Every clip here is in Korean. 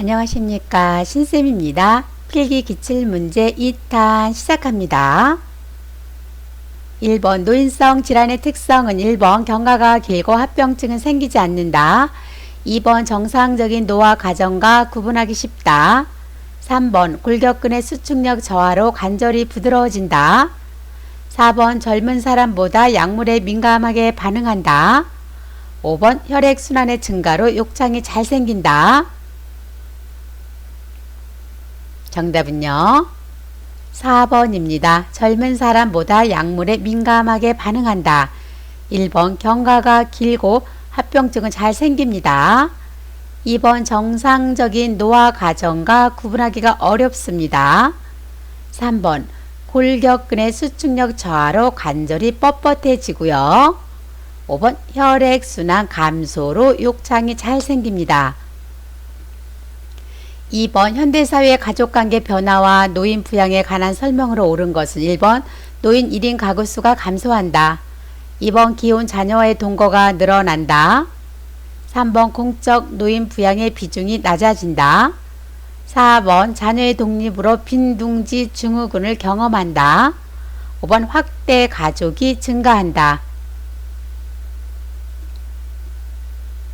안녕하십니까, 신쌤입니다. 필기 기출문제 2탄 시작합니다. 1번 노인성 질환의 특성은 1번 경과가 길고 합병증은 생기지 않는다. 2번 정상적인 노화 과정과 구분하기 쉽다. 3번 골격근의 수축력 저하로 관절이 부드러워진다. 4번 젊은 사람보다 약물에 민감하게 반응한다. 5번 혈액순환의 증가로 욕창이 잘 생긴다. 정답은요 4번입니다. 젊은 사람보다 약물에 민감하게 반응한다. 1번 경과가 길고 합병증은 잘 생깁니다. 2번 정상적인 노화 과정과 구분하기가 어렵습니다. 3번 골격근의 수축력 저하로 관절이 뻣뻣해지고요. 5번 혈액순환 감소로 욕창이 잘 생깁니다. 2번 현대사회의 가족관계 변화와 노인 부양에 관한 설명으로 옳은 것은 1번 노인 1인 가구 수가 감소한다. 2번 기혼 자녀와의 동거가 늘어난다. 3번 공적 노인 부양의 비중이 낮아진다. 4번 자녀의 독립으로 빈둥지 증후군을 경험한다. 5번 확대 가족이 증가한다.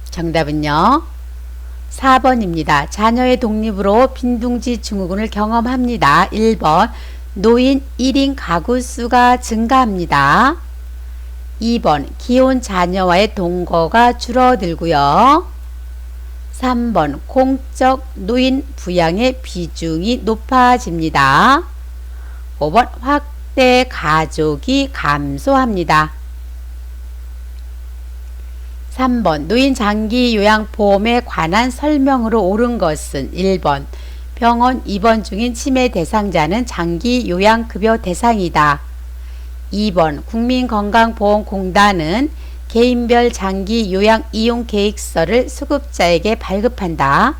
정답은요 4번입니다. 자녀의 독립으로 빈둥지 증후군을 경험합니다. 1번 노인 1인 가구 수가 증가합니다. 2번 기혼 자녀와의 동거가 줄어들고요. 3번 공적 노인 부양의 비중이 높아집니다. 5번 확대 가족이 감소합니다. 3번 노인 장기 요양보험에 관한 설명으로 옳은 것은 1번 병원 입원 중인 치매 대상자는 장기 요양급여 대상이다. 2번 국민건강보험공단은 개인별 장기 요양 이용 계획서를 수급자에게 발급한다.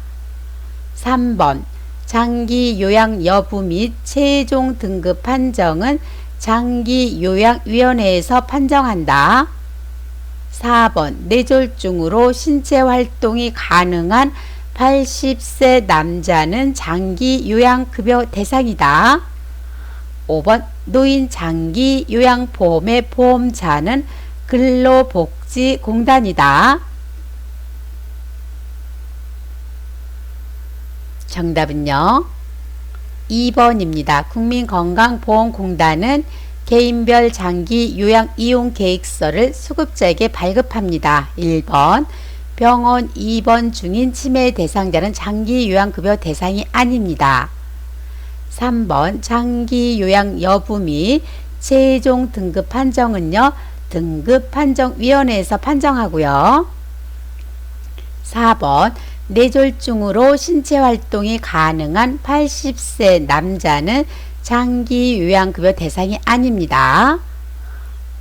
3번 장기 요양 여부 및 최종 등급 판정은 장기요양위원회에서 판정한다. 4번 뇌졸중으로 신체활동이 가능한 80세 남자는 장기요양급여 대상이다. 5번 노인 장기요양보험의 보험자는 근로복지공단이다. 정답은요 2번입니다. 국민건강보험공단은 개인별 장기 요양 이용 계획서를 수급자에게 발급합니다. 1번 병원 입원 중인 치매 대상자는 장기 요양급여 대상이 아닙니다. 3번 장기 요양 여부 및 최종 등급 판정은요 등급판정위원회에서 판정하고요. 4번 뇌졸중으로 신체활동이 가능한 80세 남자는 장기요양급여 대상이 아닙니다.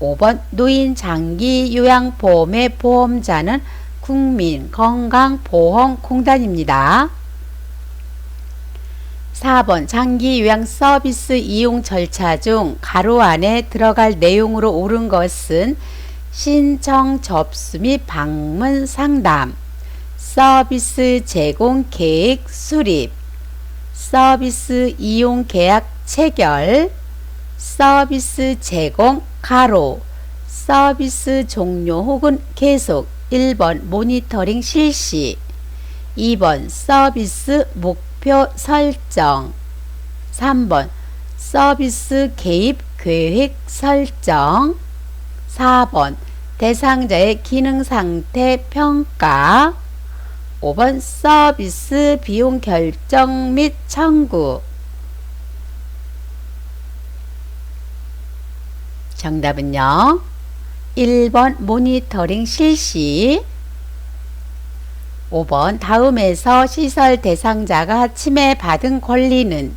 5번 노인 장기요양보험의 보험자는 국민건강보험공단입니다. 4번 장기요양 서비스 이용 절차 중 가로 안에 들어갈 내용으로 옳은 것은 신청 접수 및 방문 상담, 서비스 제공 계획 수립, 서비스 이용 계약 체결, 서비스 제공 가로, 서비스 종료 혹은 계속. 1번 모니터링 실시, 2번 서비스 목표 설정, 3번 서비스 개입 계획 설정, 4번 대상자의 기능 상태 평가, 5번 서비스 비용 결정 및 청구. 정답은요 1번 모니터링 실시. 5번 다음에서 시설 대상자가 침해받은 권리는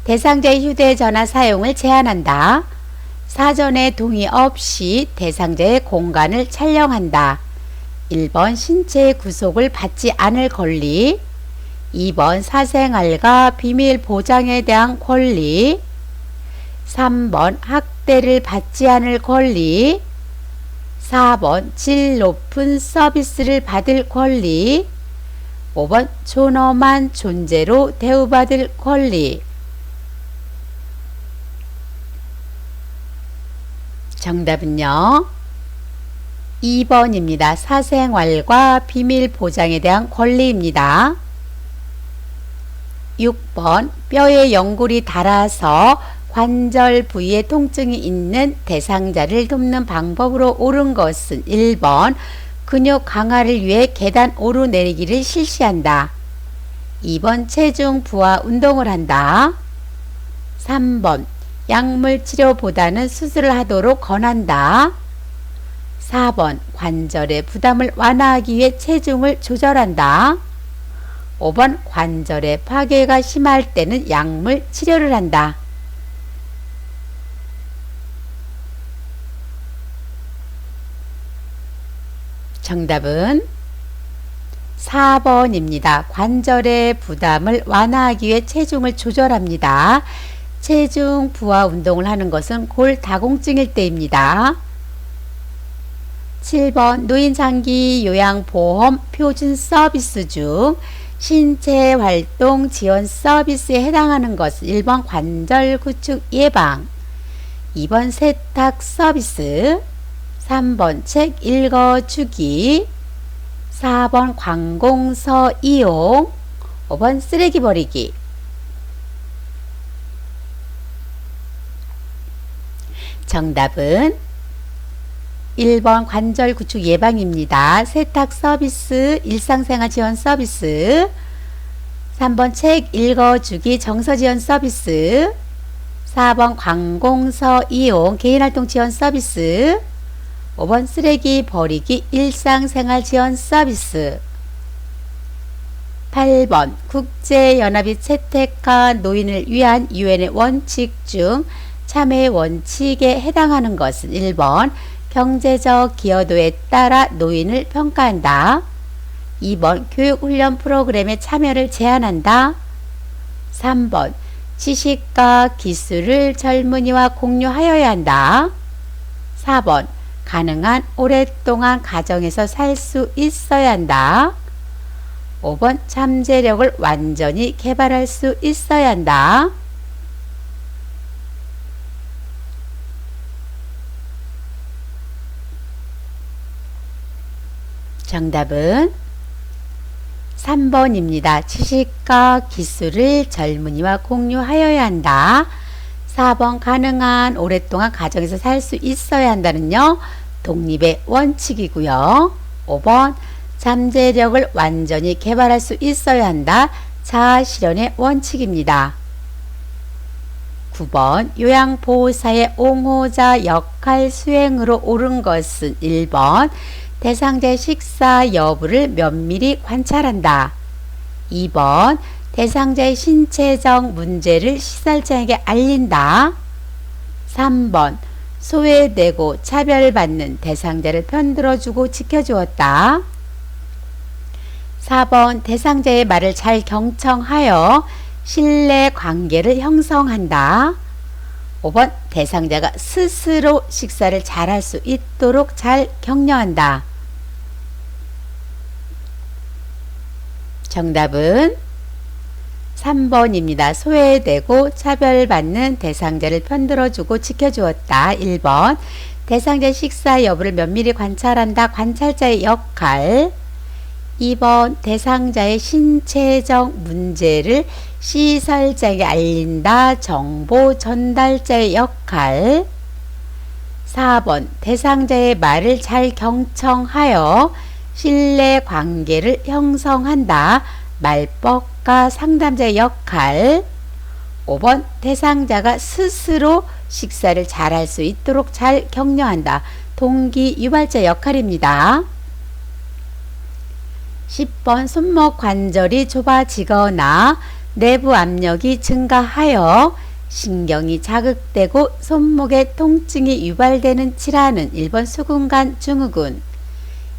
대상자의 휴대전화 사용을 제한한다. 사전에 동의 없이 대상자의 공간을 촬영한다. 1번 신체 구속을 받지 않을 권리, 2번 사생활과 비밀 보장에 대한 권리, 3번 학대를 받지 않을 권리, 4번 질 높은 서비스를 받을 권리, 5번 존엄한 존재로 대우받을 권리. 정답은요. 2번입니다. 사생활과 비밀 보장에 대한 권리입니다. 6번 뼈에 연골이 닳아서 관절 부위에 통증이 있는 대상자를 돕는 방법으로 옳은 것은 1번 근육 강화를 위해 계단 오르내리기를 실시한다. 2번 체중 부하 운동을 한다. 3번 약물 치료보다는 수술을 하도록 권한다. 4번 관절의 부담을 완화하기 위해 체중을 조절한다. 5번 관절의 파괴가 심할 때는 약물 치료를 한다. 정답은 4번입니다. 관절의 부담을 완화하기 위해 체중을 조절합니다. 체중 부하 운동을 하는 것은 골다공증일 때입니다. 7번 노인장기 요양보험 표준 서비스 중 신체활동 지원 서비스에 해당하는 것은 1번 관절 구축 예방, 2번 세탁 서비스, 3번 책 읽어주기, 4번 관공서 이용, 5번 쓰레기 버리기. 정답은 1번 관절 구축 예방입니다. 세탁 서비스, 일상생활 지원 서비스, 3번 책 읽어주기 정서 지원 서비스, 4번 관공서 이용 개인활동 지원 서비스, 5번 쓰레기 버리기 일상생활 지원 서비스. 8번 국제연합이 채택한 노인을 위한 유엔의 원칙 중 참여의 원칙에 해당하는 것은 1번 경제적 기여도에 따라 노인을 평가한다. 2번 교육훈련 프로그램에 참여를 제한한다. 3번 지식과 기술을 젊은이와 공유하여야 한다. 4번 가능한 오랫동안 가정에서 살 수 있어야 한다. 5번 잠재력을 완전히 개발할 수 있어야 한다. 정답은 3번입니다. 지식과 기술을 젊은이와 공유하여야 한다. 4번 가능한 오랫동안 가정에서 살 수 있어야 한다는요. 독립의 원칙이고요. 5번 잠재력을 완전히 개발할 수 있어야 한다. 자아실현의 원칙입니다. 9번 요양보호사의 옹호자 역할 수행으로 옳은 것은 1번 대상자의 식사 여부를 면밀히 관찰한다. 2번 대상자의 신체적 문제를 시설자에게 알린다. 3번 소외되고 차별받는 대상자를 편들어주고 지켜주었다. 4번 대상자의 말을 잘 경청하여 신뢰관계를 형성한다. 5번 대상자가 스스로 식사를 잘할 수 있도록 잘 격려한다. 정답은 3번입니다. 소외되고 차별받는 대상자를 편들어주고 지켜주었다. 1번 대상자의 식사 여부를 면밀히 관찰한다. 관찰자의 역할. 2번 대상자의 신체적 문제를 시설자에게 알린다. 정보 전달자의 역할. 4번 대상자의 말을 잘 경청하여 신뢰관계를 형성한다. 말법가 상담자의 역할. 5번 대상자가 스스로 식사를 잘할 수 있도록 잘 격려한다. 동기유발자 역할입니다. 10번 손목 관절이 좁아지거나 내부 압력이 증가하여 신경이 자극되고 손목에 통증이 유발되는 질환은 1번 수근관 증후군,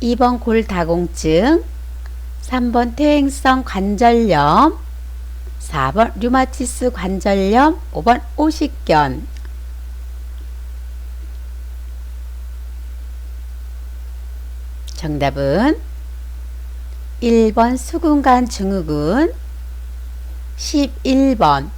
2번 골다공증, 3번 퇴행성 관절염, 4번 류마티스 관절염, 5번 오십견. 정답은 1번 수근간 증후군. 11번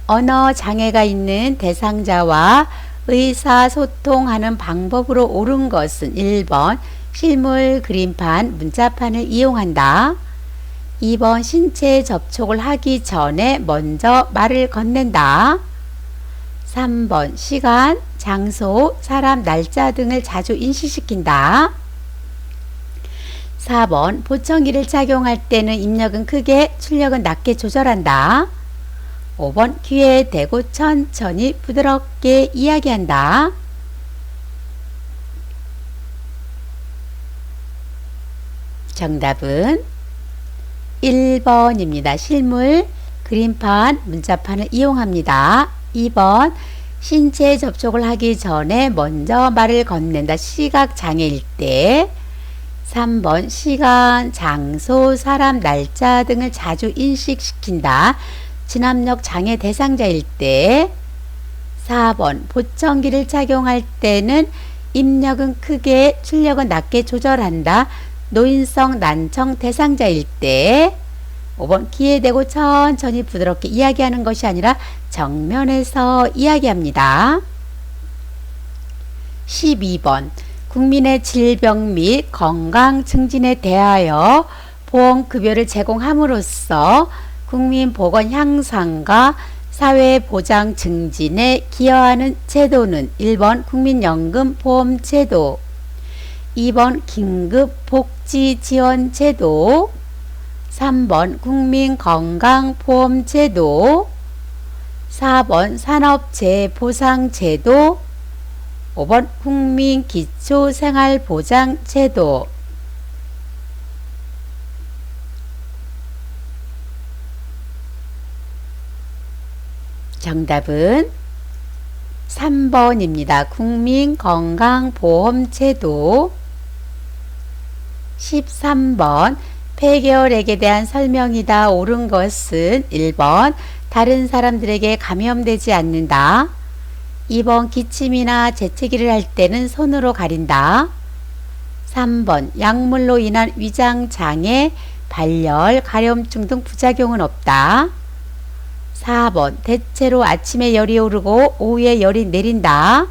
언어 장애가 있는 대상자와 의사소통하는 방법으로 옳은 것은 1번 실물 그림판 문자판을 이용한다. 2번 신체 접촉을 하기 전에 먼저 말을 건넨다. 3번 시간, 장소, 사람, 날짜 등을 자주 인식시킨다. 4번 보청기를 착용할 때는 입력은 크게, 출력은 낮게 조절한다. 5번 귀에 대고 천천히 부드럽게 이야기한다. 정답은 1번입니다. 실물, 그림판, 문자판을 이용합니다. 2번 신체 접촉을 하기 전에 먼저 말을 건넨다. 시각장애일 때. 3번 시간, 장소, 사람, 날짜 등을 자주 인식시킨다. 진압력 장애 대상자일 때. 4번 보청기를 착용할 때는 입력은 크게, 출력은 낮게 조절한다. 노인성 난청 대상자일 때. 5번 귀에 대고 천천히 부드럽게 이야기하는 것이 아니라 정면에서 이야기합니다. 12번 국민의 질병 및 건강 증진에 대하여 보험급여를 제공함으로써 국민 보건 향상과 사회보장 증진에 기여하는 제도는 1번 국민연금보험제도, 2번 긴급복지지원제도, 3번 국민건강보험제도, 4번 산업재해보상제도, 5번 국민기초생활보장제도. 정답은 3번입니다. 국민건강보험제도. 13번 폐결핵에 대한 설명이다. 옳은 것은 1번 다른 사람들에게 감염되지 않는다. 2번 기침이나 재채기를 할 때는 손으로 가린다. 3번 약물로 인한 위장장애, 발열, 가려움증 등 부작용은 없다. 4번 대체로 아침에 열이 오르고 오후에 열이 내린다.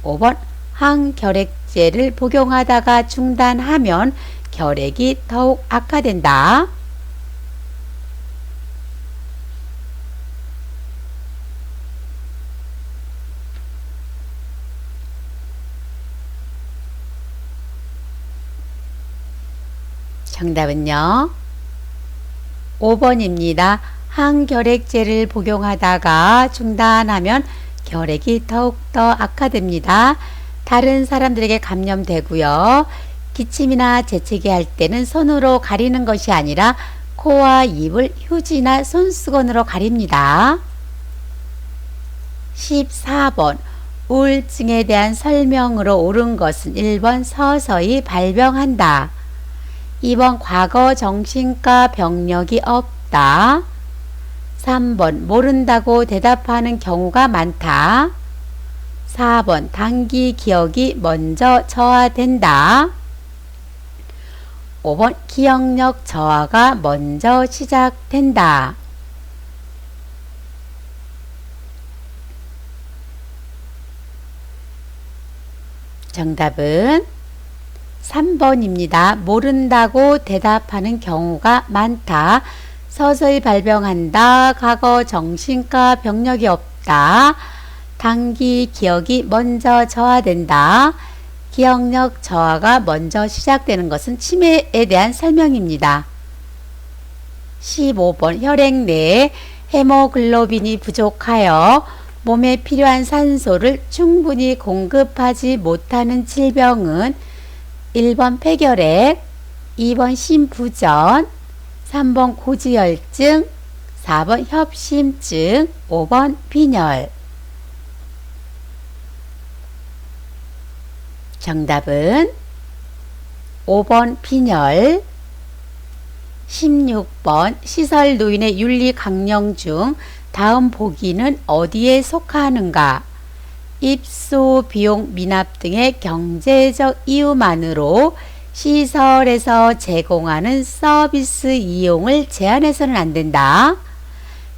5번 항결핵제를 복용하다가 중단하면 결핵이 더욱 악화된다. 정답은요 5번입니다. 항결핵제를 복용하다가 중단하면 결핵이 더욱더 악화됩니다. 다른 사람들에게 감염되고요. 기침이나 재채기 할 때는 손으로 가리는 것이 아니라 코와 입을 휴지나 손수건으로 가립니다. 14번 우울증에 대한 설명으로 옳은 것은 1번 서서히 발병한다. 2번 과거 정신과 병력이 없다. 3번 모른다고 대답하는 경우가 많다. 4번 단기 기억이 먼저 저하된다. 5번 기억력 저하가 먼저 시작된다. 정답은 3번입니다. 모른다고 대답하는 경우가 많다. 서서히 발병한다. 과거 정신과 병력이 없다. 단기 기억이 먼저 저하된다. 기억력 저하가 먼저 시작되는 것은 치매에 대한 설명입니다. 15번 혈액 내에 헤모글로빈이 부족하여 몸에 필요한 산소를 충분히 공급하지 못하는 질병은 1번 폐결핵, 2번 심부전, 3번 고지혈증, 4번 협심증, 5번 빈혈. 정답은 5번 빈혈. 16번 시설 노인의 윤리 강령 중 다음 보기는 어디에 속하는가? 입소 비용 미납 등의 경제적 이유만으로 시설에서 제공하는 서비스 이용을 제한해서는 안 된다.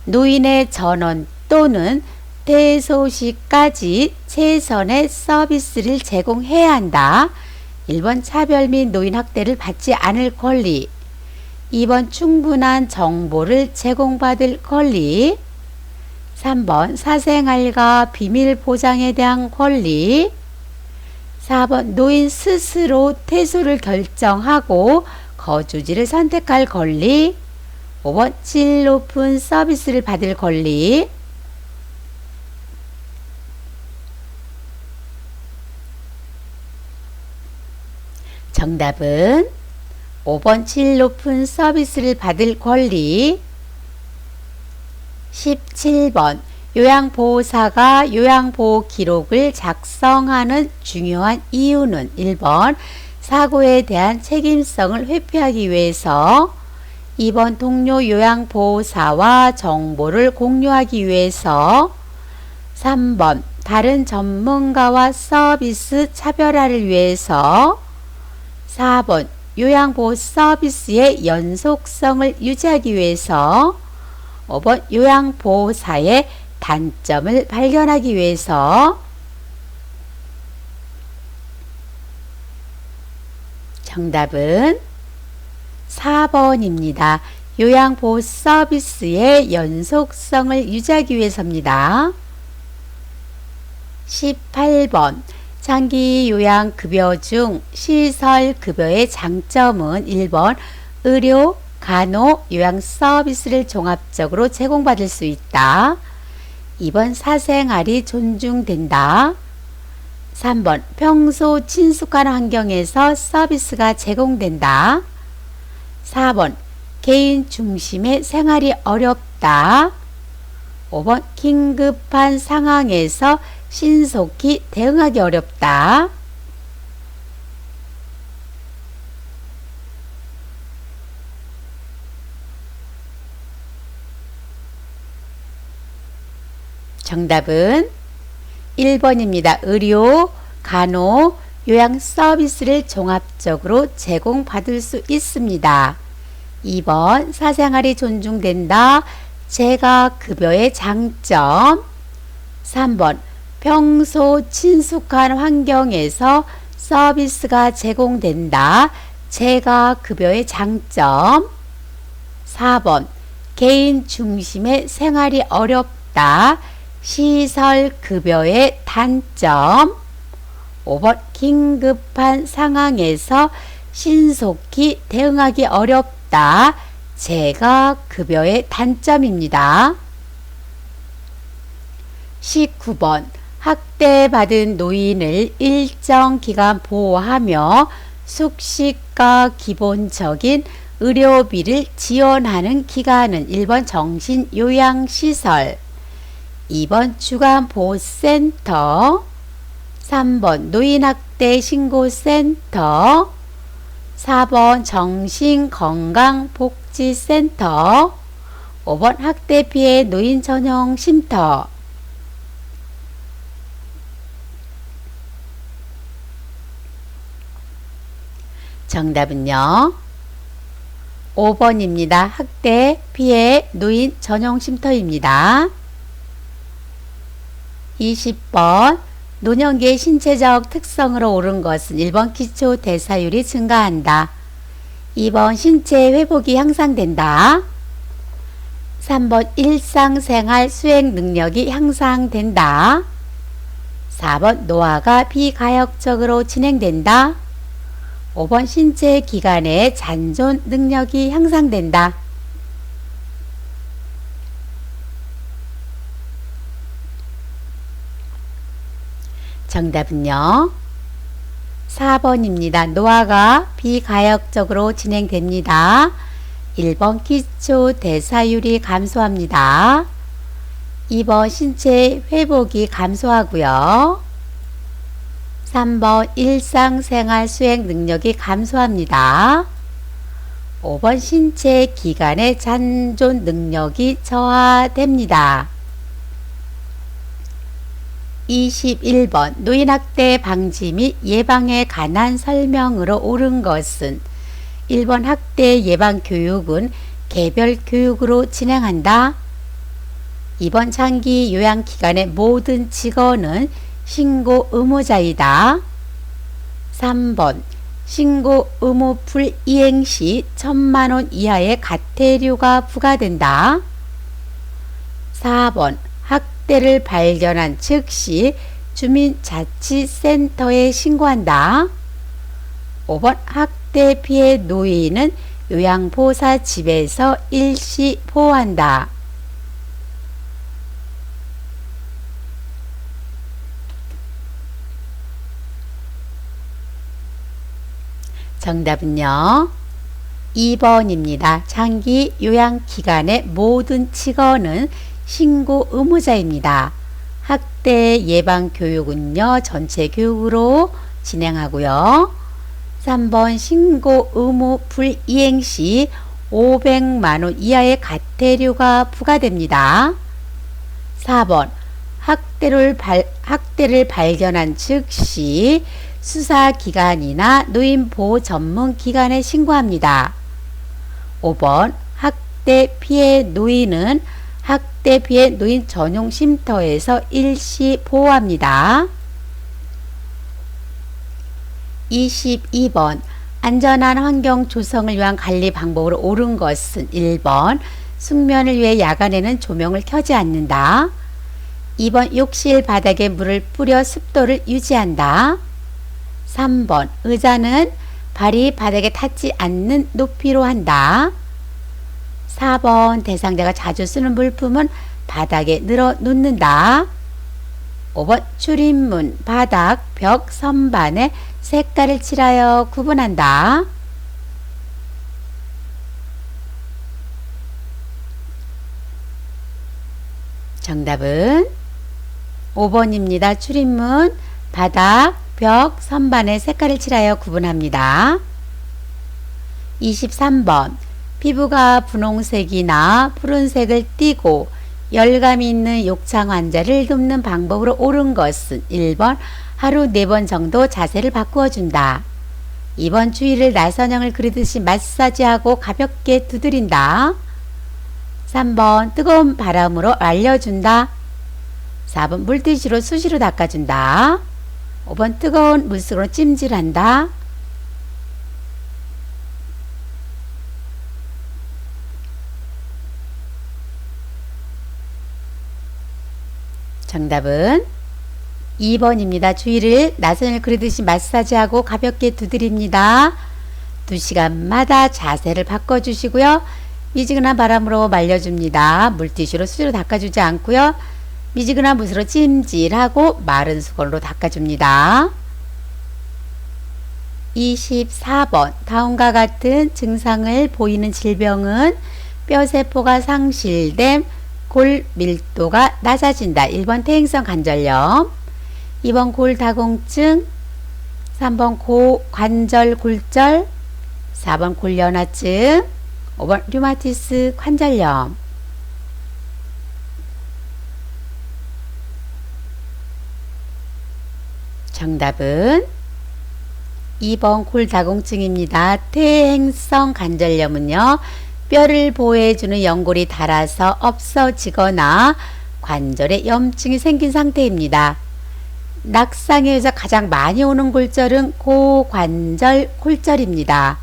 노인의 전원 또는 퇴소시까지 최선의 서비스를 제공해야 한다. 1번 차별 및 노인 학대를 받지 않을 권리. 2번 충분한 정보를 제공받을 권리. 3번 사생활과 비밀 보장에 대한 권리. 4번 노인 스스로 퇴소를 결정하고 거주지를 선택할 권리. 5번 질 높은 서비스를 받을 권리. 정답은 5번 질 높은 서비스를 받을 권리. 17번 요양보호사가 요양보호 기록을 작성하는 중요한 이유는 1번 사고에 대한 책임성을 회피하기 위해서. 2번 동료 요양보호사와 정보를 공유하기 위해서. 3번 다른 전문가와 서비스 차별화를 위해서. 4번 요양보호 서비스의 연속성을 유지하기 위해서. 5번 요양보호사의 단점을 발견하기 위해서. 정답은 4번입니다. 요양보호 서비스의 연속성을 유지하기 위해서입니다. 18번 장기 요양급여 중 시설급여의 장점은 1번 의료, 간호, 요양 서비스를 종합적으로 제공받을 수 있다. 2번 사생활이 존중된다. 3번 평소 친숙한 환경에서 서비스가 제공된다. 4번 개인 중심의 생활이 어렵다. 5번 긴급한 상황에서 신속히 대응하기 어렵다. 정답은 1번입니다. 의료, 간호, 요양 서비스를 종합적으로 제공받을 수 있습니다. 2번 사생활이 존중된다. 재가급여의 장점. 3번 평소 친숙한 환경에서 서비스가 제공된다. 재가급여의 장점. 4번 개인 중심의 생활이 어렵다. 시설급여의 단점. 5번 긴급한 상황에서 신속히 대응하기 어렵다. 재가급여의 단점입니다. 19번 학대받은 노인을 일정 기간 보호하며 숙식과 기본적인 의료비를 지원하는 기관은 1번 정신요양시설, 2번 주간보호센터, 3번 노인학대 신고센터, 4번 정신건강복지센터, 5번 학대피해 노인 전용 쉼터. 정답은요 5번입니다. 학대 피해 노인 전용 쉼터입니다. 20번 노년기의 신체적 특성으로 옳은 것은 1번 기초 대사율이 증가한다. 2번 신체 회복이 향상된다. 3번 일상생활 수행 능력이 향상된다. 4번 노화가 비가역적으로 진행된다. 5번 신체 기관의 잔존 능력이 향상된다. 정답은요 4번입니다. 노화가 비가역적으로 진행됩니다. 1번 기초 대사율이 감소합니다. 2번 신체 회복이 감소하고요. 3번 일상생활 수행 능력이 감소합니다. 5번 신체 기관의 잔존 능력이 저하됩니다. 21번 노인학대 방지 및 예방에 관한 설명으로 옳은 것은 1번 학대 예방 교육은 개별 교육으로 진행한다. 2번 장기 요양기관의 모든 직원은 신고 의무자이다. 3번 신고 의무 불이행 시 1,000만원 이하의 과태료가 부과된다. 4번 학대를 발견한 즉시 주민자치센터에 신고한다. 5번 학대 피해 노인은 요양보호사 집에서 일시 보호한다. 정답은요 2번입니다. 장기 요양기관의 모든 직원은 신고 의무자입니다. 학대 예방 교육은요 전체 교육으로 진행하고요. 3번 신고 의무 불이행 시 500만원 이하의 과태료가 부과됩니다. 4번 학대를 발견한 즉시 수사기관이나 노인보호 전문기관에 신고합니다. 5번 학대 피해 노인은 학대 피해 노인 전용 쉼터에서 일시 보호합니다. 22번 안전한 환경 조성을 위한 관리 방법으로 옳은 것은 1번 숙면을 위해 야간에는 조명을 켜지 않는다. 2번 욕실 바닥에 물을 뿌려 습도를 유지한다. 3번 의자는 발이 바닥에 닿지 않는 높이로 한다. 4번 대상자가 자주 쓰는 물품은 바닥에 늘어 놓는다. 5번 출입문, 바닥, 벽, 선반에 색깔을 칠하여 구분한다. 정답은 5번입니다. 출입문, 바닥, 벽, 선반에 색깔을 칠하여 구분합니다. 23번 피부가 분홍색이나 푸른색을 띠고 열감이 있는 욕창 환자를 돕는 방법으로 옳은 것은 1번 하루 4번 정도 자세를 바꾸어 준다. 2번 주위를 나선형을 그리듯이 마사지하고 가볍게 두드린다. 3번 뜨거운 바람으로 말려준다. 4번 물티슈로 수시로 닦아준다. 5번 뜨거운 물속으로 찜질한다. 정답은 2번입니다. 주위를 나선을 그리듯이 마사지하고 가볍게 두드립니다. 2시간마다 자세를 바꿔주시고요. 미지근한 바람으로 말려줍니다. 물티슈로 수시로 닦아주지 않고요. 미지근한 물으로 찜질하고 마른 수건으로 닦아줍니다. 24번 다음과 같은 증상을 보이는 질병은 뼈세포가 상실됨, 골 밀도가 낮아진다. 1번 퇴행성 관절염, 2번 골다공증, 3번 고관절 골절, 4번 골연화증, 5번 류마티스 관절염. 정답은 2번 골다공증입니다. 퇴행성 관절염은요, 뼈를 보호해주는 연골이 닳아서 없어지거나 관절에 염증이 생긴 상태입니다. 낙상에 의해서 가장 많이 오는 골절은 고관절 골절입니다.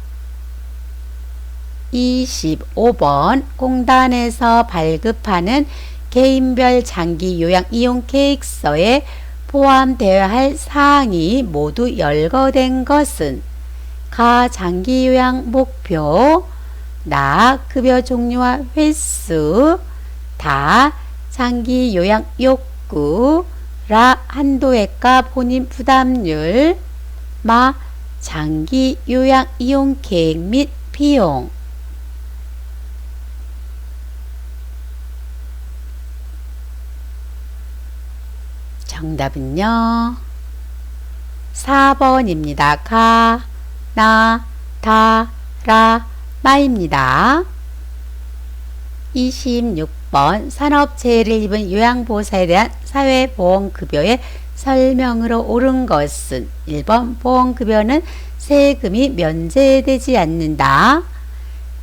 25번 공단에서 발급하는 개인별 장기 요양 이용 계획서에 포함되어야 할 사항이 모두 열거된 것은 가 장기 요양 목표, 나 급여 종류와 횟수, 다 장기 요양 욕구, 라 한도액과 본인 부담률, 마 장기 요양 이용 계획 및 비용. 정답은요 4번입니다. 가, 나, 다, 라, 마입니다. 26번 산업재해를 입은 요양보호사에 대한 사회보험급여의 설명으로 옳은 것은 1번 보험급여는 세금이 면제되지 않는다.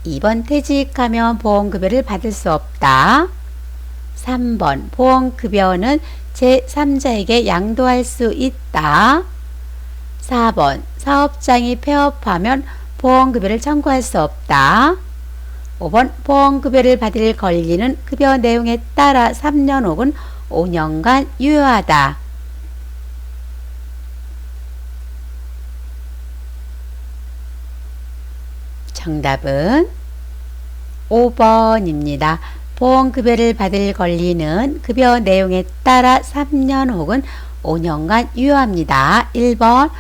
2번 퇴직하면 보험급여를 받을 수 없다. 3번 보험급여는 제3자에게 양도할 수 있다. 4번 사업장이 폐업하면 보험급여를 청구할 수 없다. 5번 보험급여를 받을 권리는 급여 내용에 따라 3년 혹은 5년간 유효하다. 정답은 5번입니다. 보험급여를 받을 권리는 급여 내용에 따라 3년 혹은 5년간 유효합니다. 1번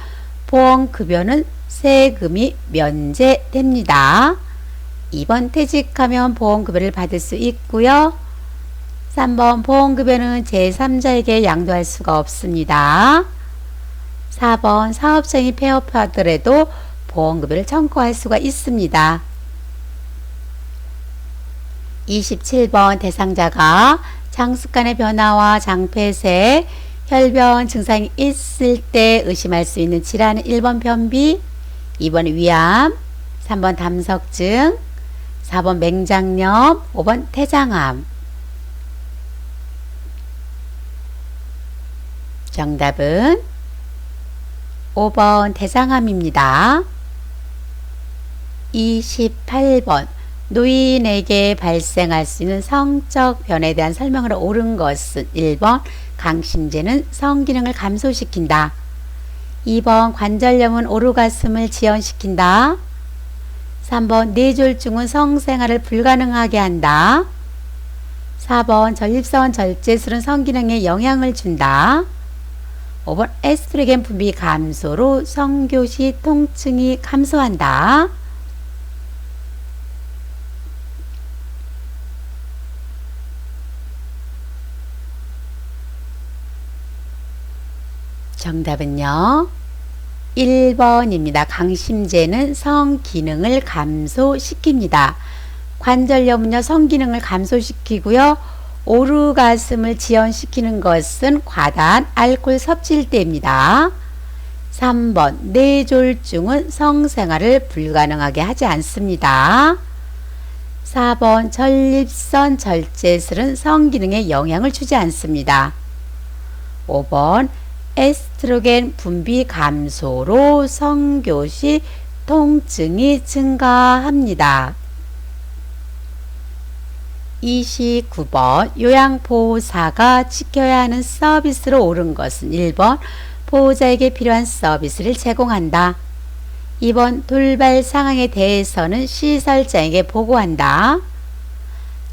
보험급여는 세금이 면제됩니다. 2번 퇴직하면 보험급여를 받을 수 있고요. 3번 보험급여는 제3자에게 양도할 수가 없습니다. 4번 사업장이 폐업하더라도 보험급여를 청구할 수가 있습니다. 27번 대상자가 장습관의 변화와 장폐색, 혈변 증상이 있을 때 의심할 수 있는 질환은 1번 변비, 2번 위암, 3번 담석증, 4번 맹장염, 5번 태장암. 정답은 5번 태장암입니다. 28번 노인에게 발생할 수 있는 성적 변화에 대한 설명으로 옳은 것은 1번 강심제는 성기능을 감소시킨다. 2번 관절염은 오르가슴을 지연시킨다. 3번 뇌졸중은 성생활을 불가능하게 한다. 4번 전립선 절제술은 성기능에 영향을 준다. 5번 에스트로겐 분비 감소로 성교시 통증이 감소한다. 정답은요 1번입니다. 강심제는 성기능을 감소시킵니다. 관절염은요 성기능을 감소시키고요. 오르가슴을 지연시키는 것은 과다한 알코올 섭취일 때입니다. 3번 뇌졸중은 성생활을 불가능하게 하지 않습니다. 4번 전립선 절제술은 성기능에 영향을 주지 않습니다. 5번 에스트로겐 분비 감소로 성교시 통증이 증가합니다. 29번 요양보호사가 지켜야 하는 서비스로 옳은 것은 1번 보호자에게 필요한 서비스를 제공한다. 2번 돌발 상황에 대해서는 시설장에게 보고한다.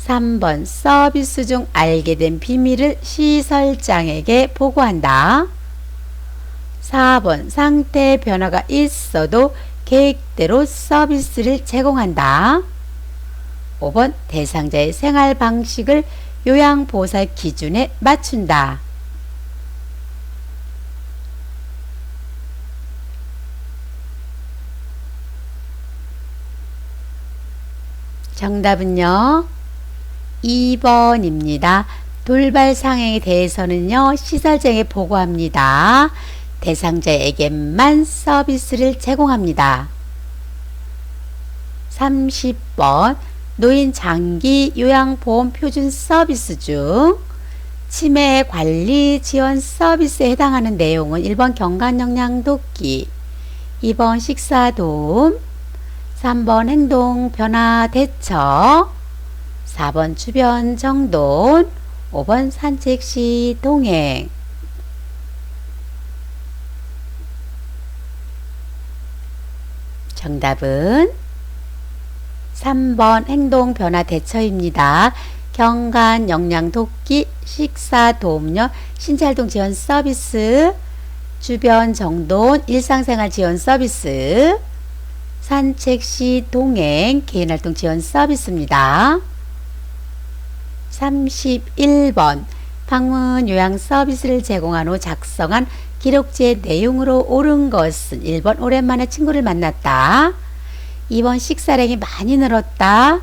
3번 서비스 중 알게 된 비밀을 시설장에게 보고한다. 4번 상태 변화가 있어도 계획대로 서비스를 제공한다. 5번 대상자의 생활 방식을 요양보호사 기준에 맞춘다. 정답은요 2번입니다. 돌발 상황에 대해서는요 시설장에 보고합니다. 대상자에게만 서비스를 제공합니다. 30번 노인 장기 요양보험 표준 서비스 중 치매 관리 지원 서비스에 해당하는 내용은 1번 경관영양 돕기, 2번 식사 도움, 3번 행동 변화 대처, 4번 주변 정돈, 5번 산책 시 동행. 정답은 3번 행동 변화 대처입니다. 경관 영양 돕기, 식사 도움료, 신체활동 지원 서비스, 주변 정돈, 일상생활 지원 서비스, 산책 시 동행, 개인활동 지원 서비스입니다. 31번 방문 요양 서비스를 제공한 후 작성한 기록지의 내용으로 옳은 것은 1번 오랜만에 친구를 만났다. 2번 식사량이 많이 늘었다.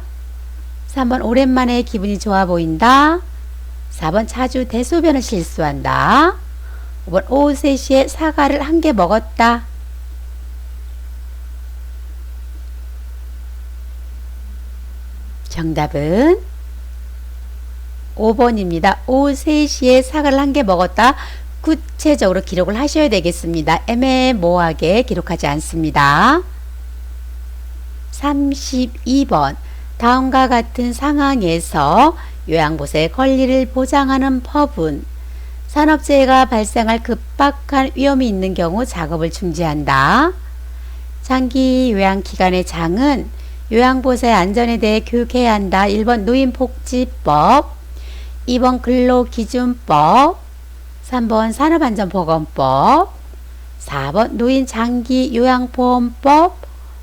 3번 오랜만에 기분이 좋아 보인다. 4번 자주 대소변을 실수한다. 5번 오후 3시에 사과를 한 개 먹었다. 정답은 5번입니다. 오후 3시에 사과를 한 개 먹었다. 구체적으로 기록을 하셔야 되겠습니다. 애매모호하게 기록하지 않습니다. 32번 다음과 같은 상황에서 요양보호사의 권리를 보장하는 법은 산업재해가 발생할 급박한 위험이 있는 경우 작업을 중지한다. 장기 요양기간의 장은 요양보호사의 안전에 대해 교육해야 한다. 1번 노인복지법, 2번 근로기준법, 3번 산업안전보건법, 4번 노인장기요양보험법,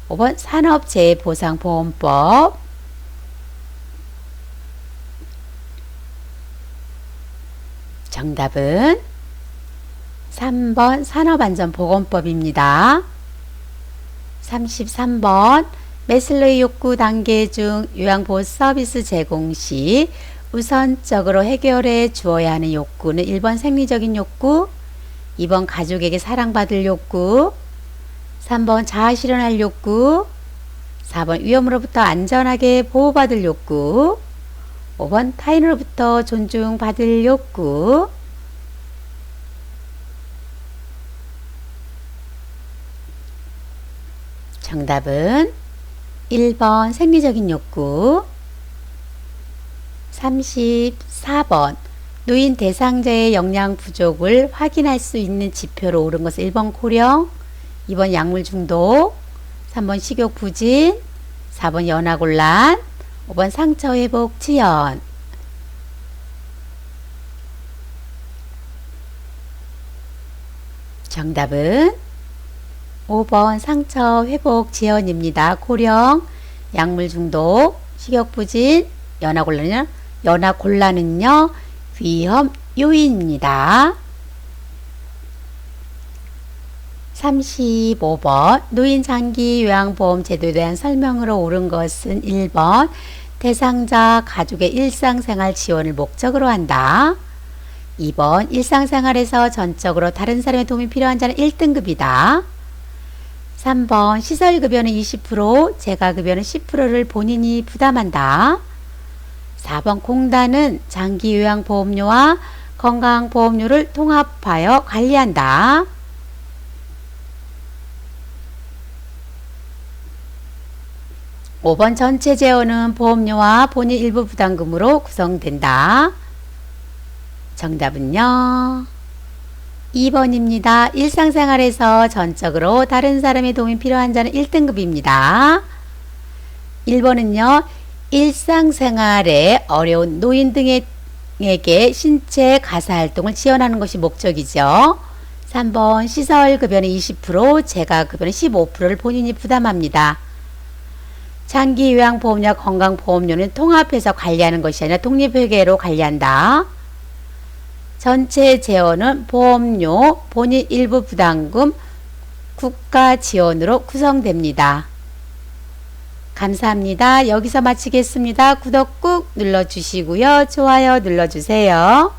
5번 산업재해보상보험법. 정답은 3번 산업안전보건법입니다. 33번 매슬로의 욕구 단계 중 요양보호 서비스 제공 시 우선적으로 해결해 주어야 하는 욕구는 1번 생리적인 욕구, 2번 가족에게 사랑받을 욕구, 3번 자아실현할 욕구, 4번 위험으로부터 안전하게 보호받을 욕구, 5번 타인으로부터 존중받을 욕구. 정답은 1번 생리적인 욕구. 34번 노인 대상자의 영양 부족을 확인할 수 있는 지표로 옳은 것은 1번 고령, 2번 약물 중독, 3번 식욕 부진, 4번 연하곤란, 5번 상처 회복 지연. 정답은 5번 상처 회복 지연입니다. 고령, 약물 중독, 식욕 부진, 연하곤란은요 위험 요인입니다. 35번 노인장기요양보험 제도에 대한 설명으로 옳은 것은 1번 대상자 가족의 일상생활 지원을 목적으로 한다. 2번 일상생활에서 전적으로 다른 사람의 도움이 필요한 자는 1등급이다. 3번 시설급여는 20%, 재가급여는 10%를 본인이 부담한다. 4번 공단은 장기요양보험료와 건강보험료를 통합하여 관리한다. 5번 전체 재원은 보험료와 본인 일부 부담금으로 구성된다. 정답은요 2번입니다. 일상생활에서 전적으로 다른 사람의 도움이 필요한 자는 1등급입니다. 1번은요 일상생활에 어려운 노인 등에게 신체 가사활동을 지원하는 것이 목적이죠. 3번 시설급여는 20%, 재가급여는 15%를 본인이 부담합니다. 장기요양보험료와 건강보험료는 통합해서 관리하는 것이 아니라 독립회계로 관리한다. 전체 재원은 보험료, 본인 일부 부담금, 국가 지원으로 구성됩니다. 감사합니다. 여기서 마치겠습니다. 구독 꾹 눌러주시고요. 좋아요 눌러주세요.